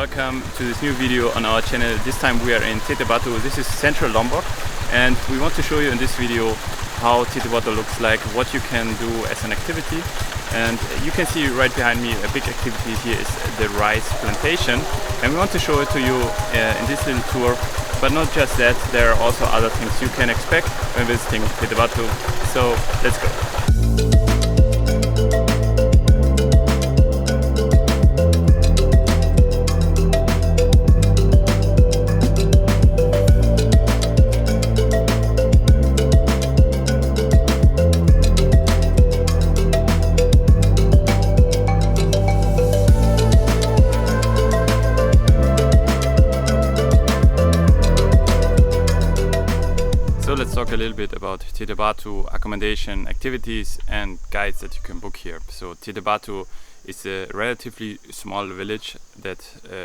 Welcome to this new video on our channel. This time we are in Tete Batu. This is central Lombok, and we want to show you in this video how Tete Batu looks like, what you can do as an activity. And you can see right behind me a big activity here is the rice plantation, and we want to show it to you in this little tour. But not just that, there are also other things you can expect when visiting Tete Batu. So let's go. So let's talk a little bit about Tete Batu, accommodation, activities and guides that you can book here. So Tete Batu is a relatively small village that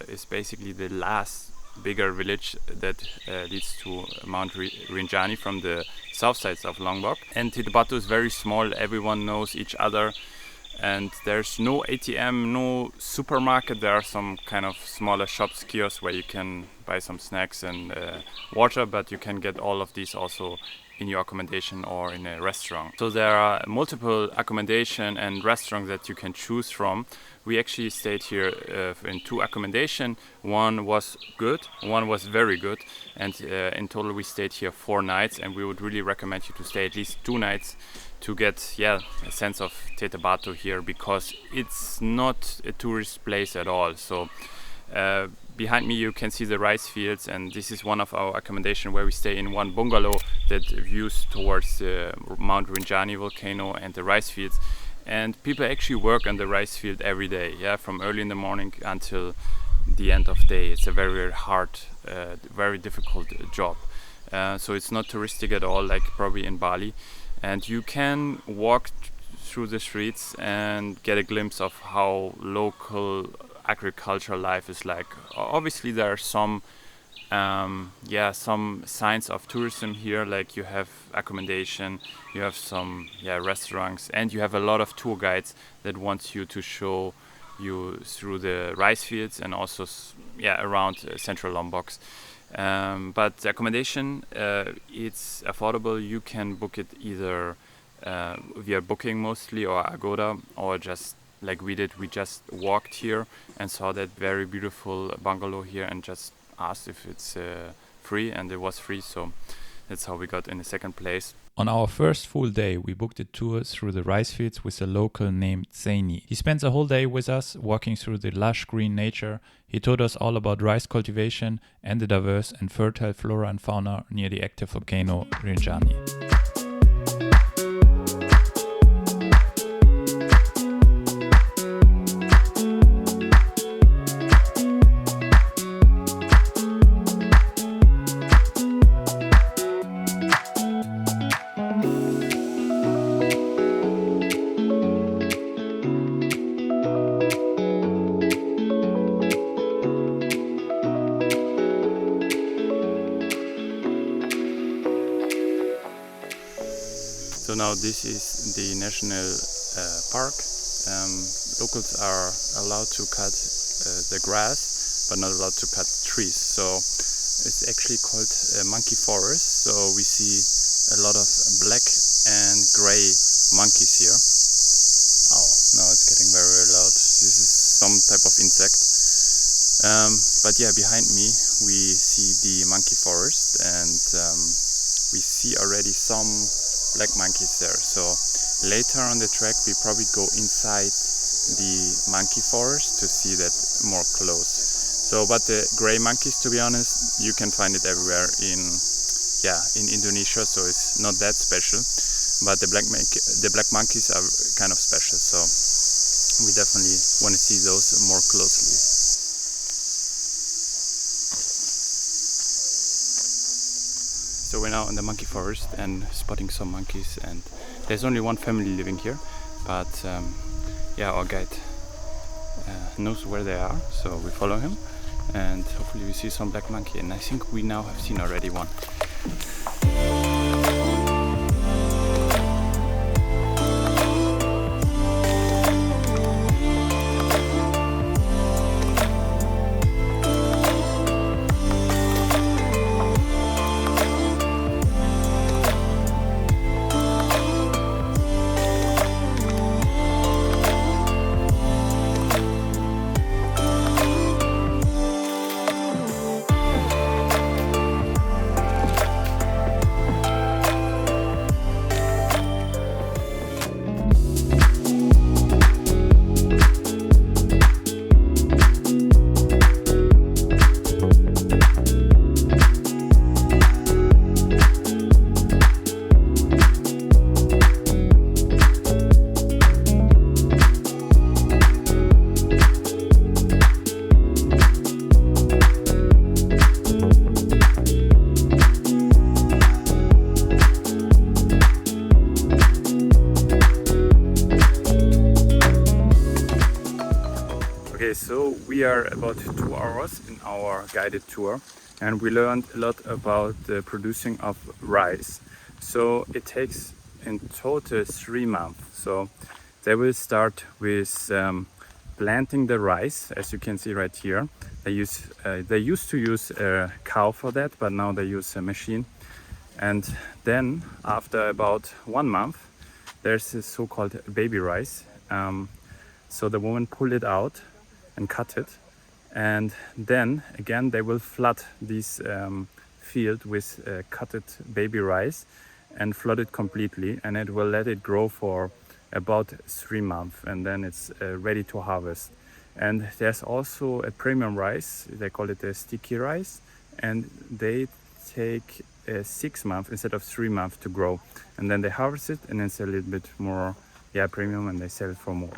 is basically the last bigger village that leads to Mount Rinjani from the south sides of Lombok. And Tete Batu is very small, everyone knows each other. And there's no ATM, no supermarket. There are some kind of smaller shops, kiosks where you can buy some snacks and water, but you can get all of these also in your accommodation or in a restaurant. So there are multiple accommodation and restaurants that you can choose from. We actually stayed here in 2 accommodation. One was good, one was very good, and in total we stayed here 4 nights, and we would really recommend you to stay at least 2 nights to get a sense of Tete Batu here, because it's not a tourist place at all. So behind me you can see the rice fields, and this is one of our accommodation where we stay in one bungalow that views towards the Mount Rinjani volcano and the rice fields. And people actually work on the rice field every day, from early in the morning until the end of day. It's a very, very hard, very difficult job. So it's not touristic at all, like probably in Bali. And you can walk through the streets and get a glimpse of how local agricultural life is like. Obviously there are some signs of tourism here, like you have accommodation, you have some restaurants, and you have a lot of tour guides that want you to show you through the rice fields and also around central Lombok. But the accommodation, it's affordable. You can book it either via booking mostly or Agoda, or just like we did. We just walked here and saw that very beautiful bungalow here and just asked if it's free, and it was free. So that's how we got in the second place. On our first full day, we booked a tour through the rice fields with a local named Zaeni. He spent the whole day with us, walking through the lush green nature. He told us all about rice cultivation and the diverse and fertile flora and fauna near the active volcano Rinjani. So now this is the national park. Locals are allowed to cut the grass, but not allowed to cut trees. So it's actually called monkey forest. So we see a lot of black and gray monkeys here. Oh, now it's getting very, very loud. This is some type of insect. But behind me we see the monkey forest, and we see already some black monkeys there. So later on the track we probably go inside the monkey forest to see that more close. So but the gray monkeys, to be honest, you can find it everywhere in Indonesia, so it's not that special. But the black monkeys are kind of special, so we definitely want to see those more closely. So we're now in the monkey forest and spotting some monkeys, and there's only one family living here, but our guide knows where they are, so we follow him and hopefully we see some black monkey, and I think we now have seen already one. Okay, so we are about 2 hours in our guided tour and we learned a lot about the producing of rice. So it takes in total 3 months. So they will start with planting the rice, as you can see right here. They used to use a cow for that, but now they use a machine. And then after about 1 month, there's this so-called baby rice. So the woman pulled it out and cut it, and then again they will flood this field with cutted baby rice and flood it completely, and it will let it grow for about 3 months, and then it's ready to harvest. And there's also a premium rice, they call it a sticky rice, and they take 6 months instead of 3 months to grow, and then they harvest it and it's a little bit more premium, and they sell it for more.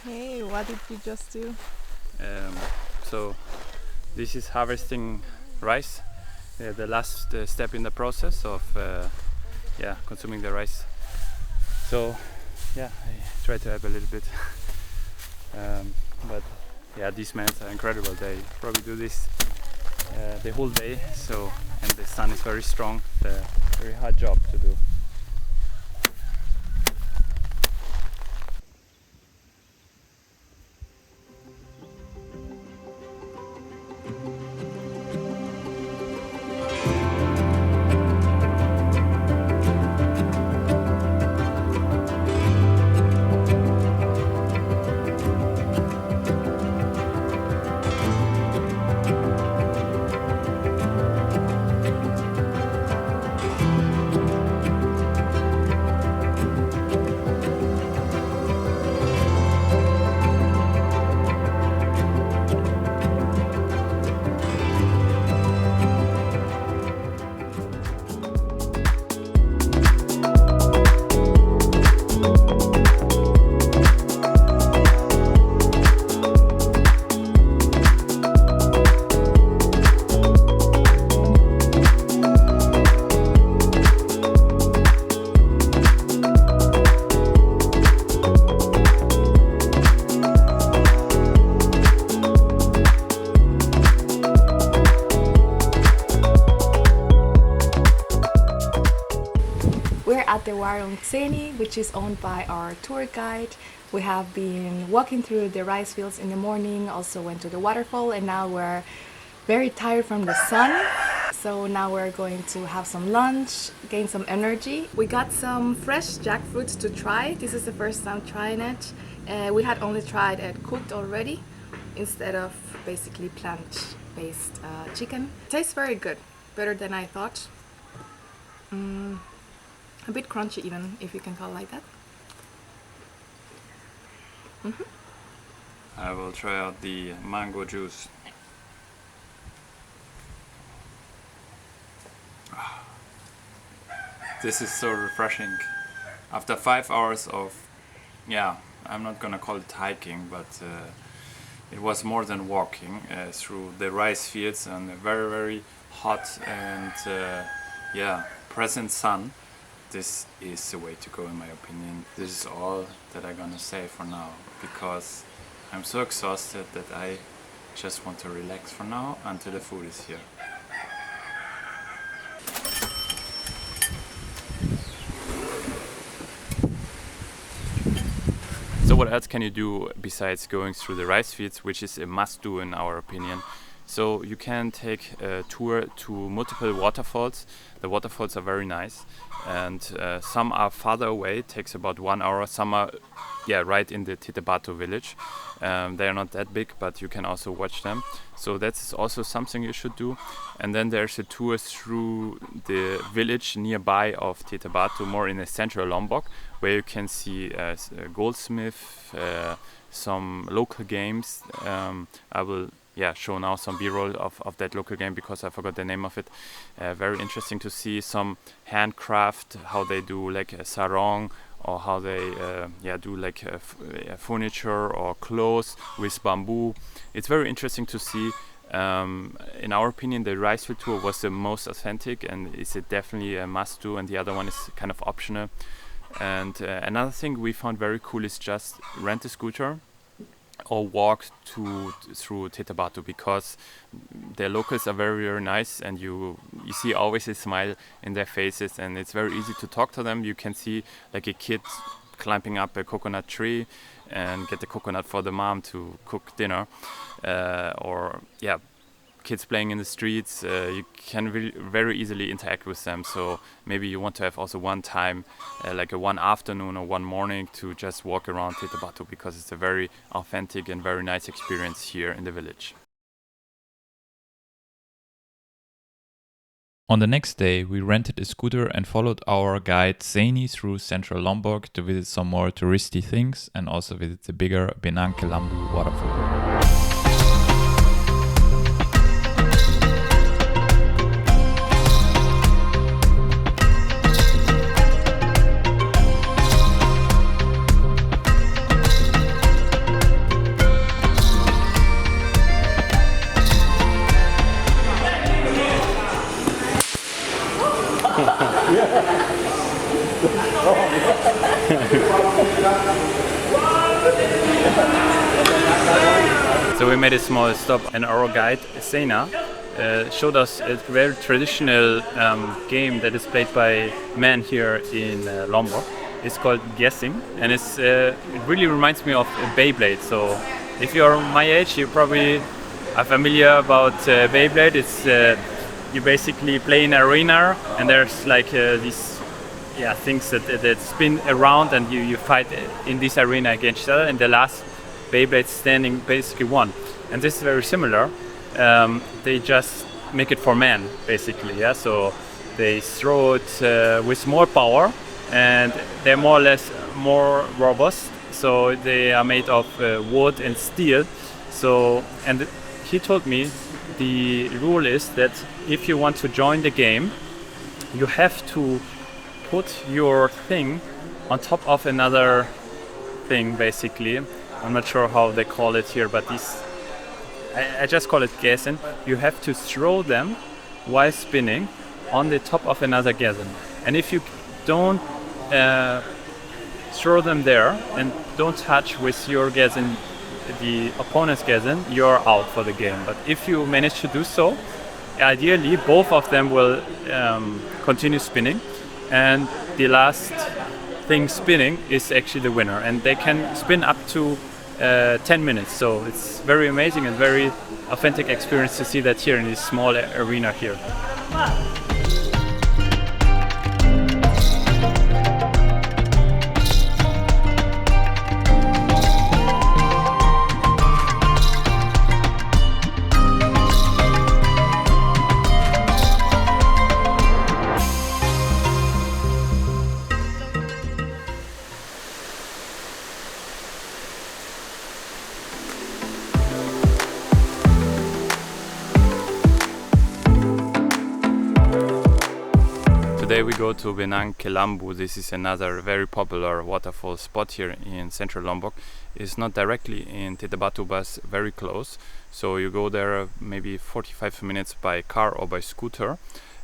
Hey, what did you just do? So this is harvesting rice, the last step in the process of consuming the rice. So I try to help a little bit, but these men are incredible. They probably do this the whole day. So, and the sun is very strong. It's a very hard job to do. At the Warung Zaeni, which is owned by our tour guide. We have been walking through the rice fields in the morning, also went to the waterfall, and now we're very tired from the sun. So now we're going to have some lunch, gain some energy. We got some fresh jackfruit to try. This is the first time trying it. We had only tried it cooked already instead of basically plant-based chicken. Tastes very good, better than I thought. A bit crunchy even, if you can call it like that. I will try out the mango juice. This is so refreshing. After 5 hours of, I'm not gonna call it hiking, but it was more than walking through the rice fields and a very, very hot and present sun. This is the way to go, in my opinion. This is all that I'm gonna say for now, because I'm so exhausted that I just want to relax for now until the food is here. So what else can you do besides going through the rice fields, which is a must-do in our opinion? So you can take a tour to multiple waterfalls. The waterfalls are very nice, and some are farther away, takes about 1 hour. Some are right in the Tetebatu village. They are not that big, but you can also watch them. So that's also something you should do. And then there's a tour through the village nearby of Tetebatu, more in the central Lombok, where you can see a goldsmith, some local games. I will show now some B-roll of that local game because I forgot the name of it. Very interesting to see some handcraft, how they do like a sarong, or how they do like furniture or clothes with bamboo. It's very interesting to see. In our opinion, the rice field tour was the most authentic and is definitely a must do, and the other one is kind of optional. And another thing we found very cool is just rent a scooter or walk through Tete Batu, because the locals are very, very nice, and you see always a smile in their faces, and it's very easy to talk to them. You can see like a kid climbing up a coconut tree and get the coconut for the mom to cook dinner, or kids playing in the streets. You can very easily interact with them. So maybe you want to have also one time, like one afternoon or one morning, to just walk around Tete Batu, because it's a very authentic and very nice experience here in the village. On the next day, we rented a scooter and followed our guide Zaeni through central Lombok to visit some more touristy things and also visit the bigger Benang Kelambu waterfall. So we made a small stop, and our guide Sena showed us a very traditional game that is played by men here in Lombok. It's called guessing, and it really reminds me of Beyblade. So if you're my age, you probably are familiar about Beyblade. It's you basically play in an arena, and there's like these things that spin around, and you fight in this arena against each other, and the last Beyblade standing basically won. And this is very similar. They just make it for men basically, so they throw it with more power, and they're more or less more robust, so they are made of wood and steel. So, and he told me the rule is that if you want to join the game, you have to put your thing on top of another thing basically. I'm not sure how they call it here, but I just call it Gesen. You have to throw them while spinning on the top of another Gesen. And if you don't throw them there and don't touch with your Gesen the opponent's Gesen, you're out for the game. But if you manage to do so, ideally both of them will continue spinning, and the last thing spinning is actually the winner, and they can spin up to 10 minutes. So it's very amazing and very authentic experience to see that here in this small arena here. Today we go to Benang Kelambu. This is another very popular waterfall spot here in central Lombok. It's not directly in Tetebatu, but very close. So you go there maybe 45 minutes by car or by scooter,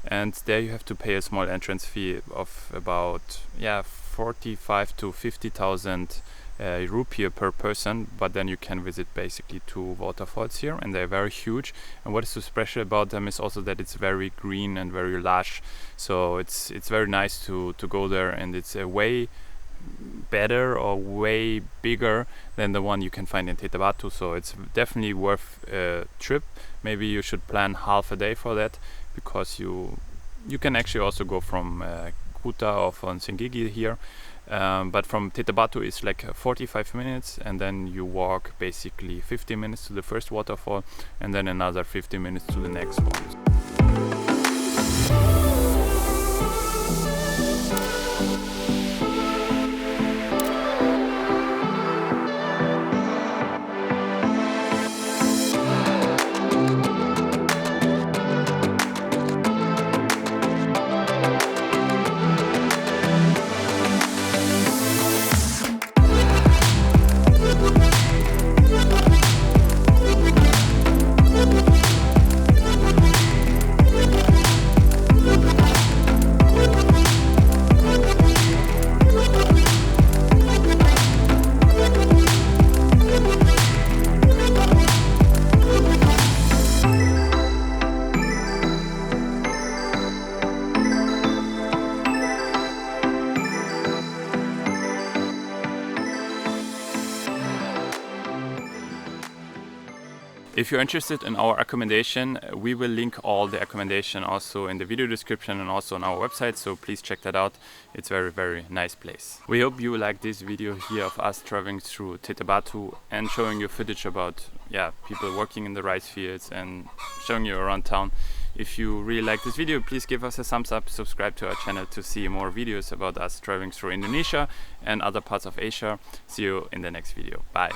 and there you have to pay a small entrance fee of about 45 to 50,000 rupiah per person, but then you can visit basically 2 waterfalls here, and they're very huge. And what is so special about them is also that it's very green and very lush, so it's very nice to go there, and it's a way better or way bigger than the one you can find in Tetebatu. So it's definitely worth a trip. Maybe you should plan half a day for that, because you can actually also go from Kuta or from Singigi here. But from Tetebatu it's like 45 minutes, and then you walk basically 50 minutes to the first waterfall, and then another 50 minutes to the next one. If you're interested in our accommodation, we will link all the accommodation also in the video description and also on our website, so please check that out. It's very, very nice place. We hope you like this video here of us traveling through Tete Batu and showing you footage about people working in the rice fields and showing you around town. If you really like this video, please give us a thumbs up, subscribe to our channel to see more videos about us traveling through Indonesia and other parts of Asia. See you in the next video. Bye.